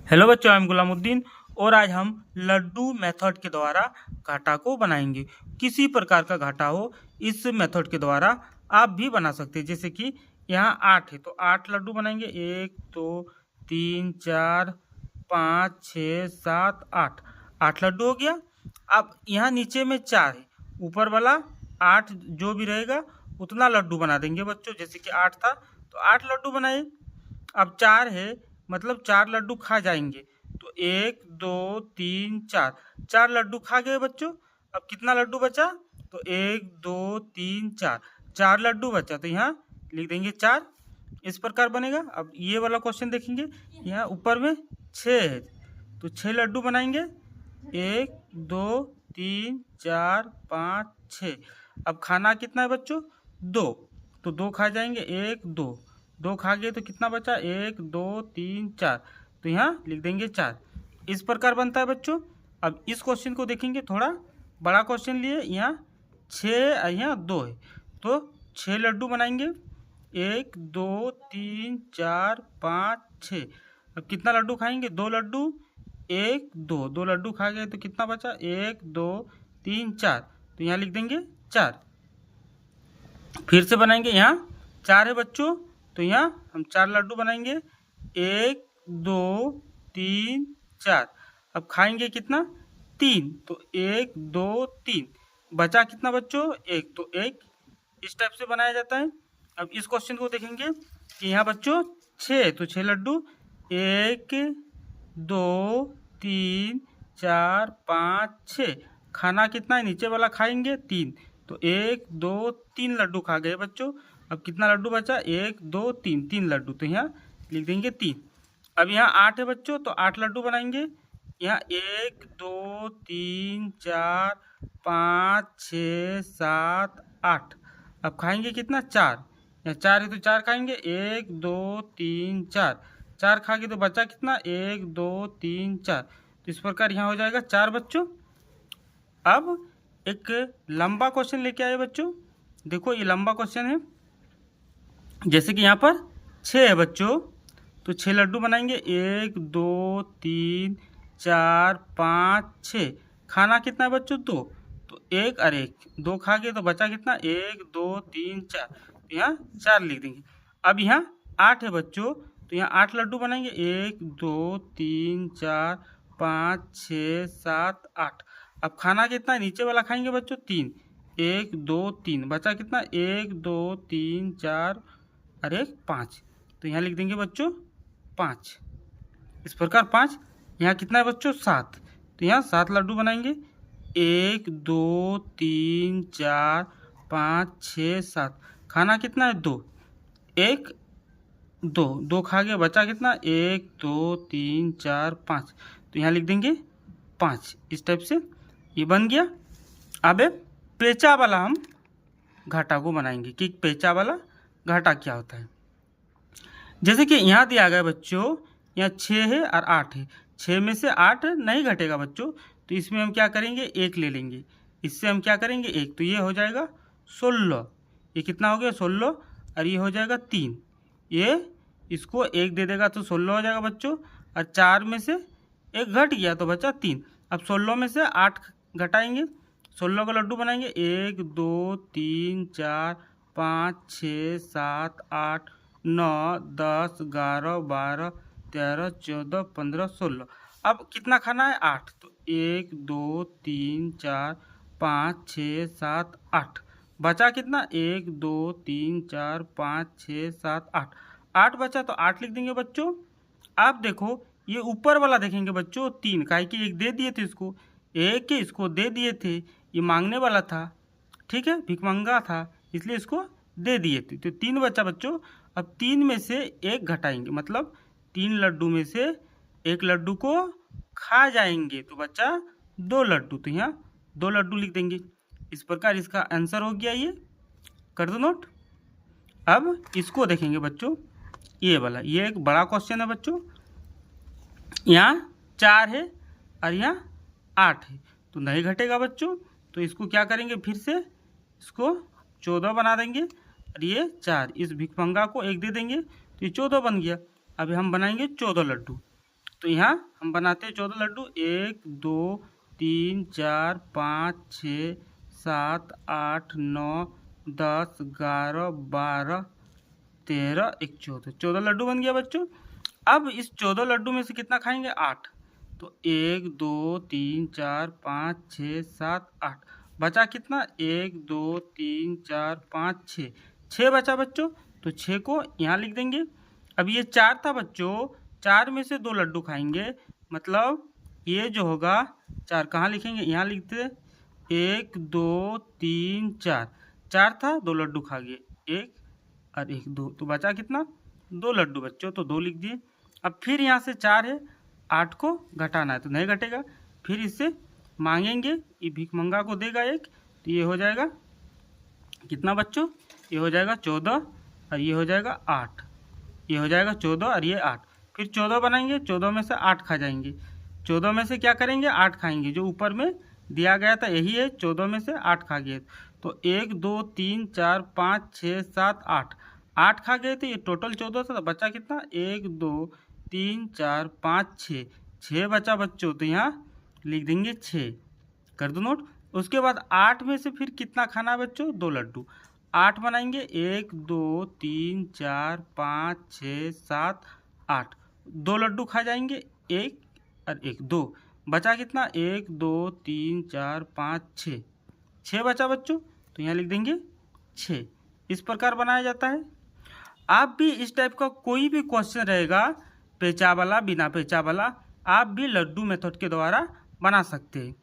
Hello बच्चों, I am Gulamuddin और आज हम लड्डू मेथड के द्वारा घाटा को बनाएंगे। किसी प्रकार का घाटा हो, इस मेथड के द्वारा आप भी बना सकते हैं। जैसे कि यहाँ 8 है तो 8 लड्डू बनाएंगे। 1 2 3 4 5 6 7 8, 8 लड्डू हो गया। अब यहाँ नीचे में 4 है, ऊपर वाला 8 जो भी रहेगा उतना लड्डू बना देंगे बच्चों। जैसे कि 8 था तो 8 लड्डू बनाए। अब 4 है मतलब 4 लड्डू खा जाएंगे। तो 1 2 3 4, 4 लड्डू खा गए बच्चों। अब कितना लड्डू बचा? तो 1 2 3 4, 4 लड्डू बचा तो यहाँ लिख देंगे 4। इस प्रकार बनेगा। अब ये वाला क्वेश्चन देखेंगे, यहाँ ऊपर में 6 है तो 6 लड्डू बनाएंगे। 1 2 3 4 5 6। अब खाना कितना है बच्चों? 2, तो 2 खा जाएंगे। 1 2, 2 खा गए तो कितना बचा? 1 2 3 4, तो यहाँ लिख देंगे 4। इस प्रकार बनता है बच्चों। अब इस क्वेश्चन को देखेंगे, थोड़ा बड़ा क्वेश्चन लिए। यहाँ 6 यहाँ 2 है तो 6 लड्डू बनाएंगे। 1 2 3 4 5 6। अब कितना लड्डू खाएंगे? 2 लड्डू। 1 2, 2 लड्डू खा गए तो कितना बचा? 1 2 3 4, तो यहाँ लिख देंगे 4। फिर से बनाएंगे, यहाँ 4 है बच्चों तो यहाँ हम 4 लड्डू बनाएंगे। 1 2 3 4। अब खाएंगे कितना? 3, तो 1 2 3। बचा कितना बच्चों? 1, तो 1। इस टाइप से बनाया जाता है। अब इस क्वेश्चन को देखेंगे कि यहाँ बच्चों 6 तो 6 लड्डू। 1 2 3 4 5 6। खाना कितना है? नीचे वाला खाएंगे 3, तो 1 2 3 लड्डू खा गए बच्चों। अब कितना लड्डू बचा? 1 2 3, 3 लड्डू, तो यहाँ लिख देंगे 3। अब यहाँ 8 है बच्चों तो 8 लड्डू बनाएंगे। यहाँ 1 2 3 4 5 6 7 8। अब खाएंगे कितना? 4। यहाँ 4 है तो 4 खाएंगे। 1 2 3 4, 4 खा के तो बचा कितना? 1 2 3 4, तो इस प्रकार यहाँ हो जाएगा 4 बच्चों। अब एक लंबा क्वेश्चन लेके आए बच्चों। देखो ये लंबा क्वेश्चन है। जैसे कि यहाँ पर 6 है बच्चों तो 6 लड्डू बनाएंगे। 1 2 3 4 5 6। खाना कितना है बच्चों? 2, तो 1 और 1, 2 खा गए तो बचा कितना? 1 2 3 4, तो यहाँ 4 लिख देंगे। अब यहाँ 8 है बच्चों तो यहाँ 8 लड्डू बनाएंगे। 1 2 3 4 5 6 7 8। अब खाना कितना है? नीचे वाला खाएंगे बच्चों 3, 1 2 3। बचा कितना? 1 2 3 4 और 1 5, तो यहाँ लिख देंगे बच्चों 5। इस प्रकार 5। यहाँ कितना है बच्चों? 7, तो यहाँ 7 लड्डू बनाएंगे। 1 2 3 4 5 6 7। खाना कितना है? 2, 1 2, 2 खा गए, बचा कितना? 1 2 3 4 5, तो यहाँ लिख देंगे 5। इस टाइप से ये बन गया। अब पेचा वाला हम घाटा को बनाएंगे कि पेचा वाला घाटा क्या होता है। जैसे कि यहाँ दिया गया बच्चों, यहाँ 6 है और 8 है। 6 में से 8 नहीं घटेगा बच्चों, तो इसमें हम क्या करेंगे? 1 ले लेंगे। इससे हम क्या करेंगे? 1, तो ये हो जाएगा 16। ये कितना हो गया? 16। और ये हो जाएगा 3। ये इसको 1 दे देगा तो 16 हो जाएगा बच्चों। और 4 में से 1 घट गया तो बचा 3। अब 16 में से 8 घटाएंगे, 16 का लड्डू बनाएंगे। 1 2 3 4 5 6 7 8 9 10 11 12 13 14 15 16। अब कितना खाना है? 8, तो 1 2 3 4 5 6 7 8। बचा कितना? 1 2 3 4 5 6 7 8, 8 बचा तो 8 लिख देंगे बच्चों। आप देखो ये ऊपर वाला देखेंगे बच्चों 3, काहे कि 1 दे दिए थे इसको, 1 इसको दे दिए थे। ये मांगने वाला था, ठीक है, भिखमंगा था, इसलिए इसको दे दिए थे, तो 3 बचा बच्चों। अब 3 में से 1 घटाएंगे, मतलब 3 लड्डू में से 1 लड्डू को खा जाएंगे तो बचा 2 लड्डू, तो यहाँ 2 लड्डू लिख देंगे। इस प्रकार इसका आंसर हो गया। ये कर दो नोट। अब इसको देखेंगे बच्चों, ये वाला, ये एक बड़ा क्वेश्चन है बच्चों। यहाँ 4 है और यहाँ 8 है तो नहीं घटेगा बच्चों, तो इसको क्या करेंगे? फिर से इसको 14 बना देंगे और ये 4, इस भिखमंगा को 1 दे देंगे तो ये 14 बन गया। अभी हम बनाएंगे 14 लड्डू। तो यहाँ हम बनाते हैं 14 लड्डू। 1 2 3 4 5 6 7 8 9 10 11 12 13 1 14 लड्डू बन गया बच्चों। अब इस 14 लड्डू में से कितना खाएंगे? 8। तो 1 2 3 4 5 6 7 8 बचा कितना? 1 2 3 4 5 6 6 बचा बच्चों। तो 6 को यहाँ लिख देंगे। अब ये 4 था बच्चों, 4 में से 2 लड्डू खाएंगे, मतलब ये जो होगा 4 कहाँ लिखेंगे? यहाँ लिखते 1 2 3 4 4 था, 2 लड्डू खा गए, 1 और 1 2, तो बचा कितना? 2 लड्डू बच्चों, तो 2 लिख दिए। अब फिर यहाँ से 4 है, 8 को घटाना है तो नहीं घटेगा, फिर इससे मांगेंगे, ये भिखमंगा को देगा 1, तो ये हो जाएगा कितना बच्चों? ये हो जाएगा 14 और ये हो जाएगा 8। ये हो जाएगा 14 और ये 8। फिर 14 बनाएंगे, 14 में से 8 खा जाएंगे। 14 में से क्या करेंगे? 8 खाएंगे, जो ऊपर में दिया गया था यही है, 14 में से 8 खा गए। तो 1 2 3 4 5 6 7 8 8 खा गए थे, ये टोटल 14 था, तो बचा कितना? 1 2 3 4 5 6 6 बचा बच्चों, तो यहाँ लिख देंगे 6। कर दो नोट। उसके बाद 8 में से फिर कितना खाना है बच्चों? 2 लड्डू। 8 बनाएंगे, 1 2 3 4 5 6 7 8 2 लड्डू खा जाएंगे, 1 और 1 2 बचा कितना? 1 2 3 4 5 6 6 बचा बच्चों, तो यहाँ लिख देंगे 6। इस प्रकार बनाया जाता है। आप भी इस टाइप का कोई भी क्वेश्चन रहेगा, पेचा वाला बिना पेचा वाला, आप भी लड्डू मेथड के द्वारा बना सकते हैं।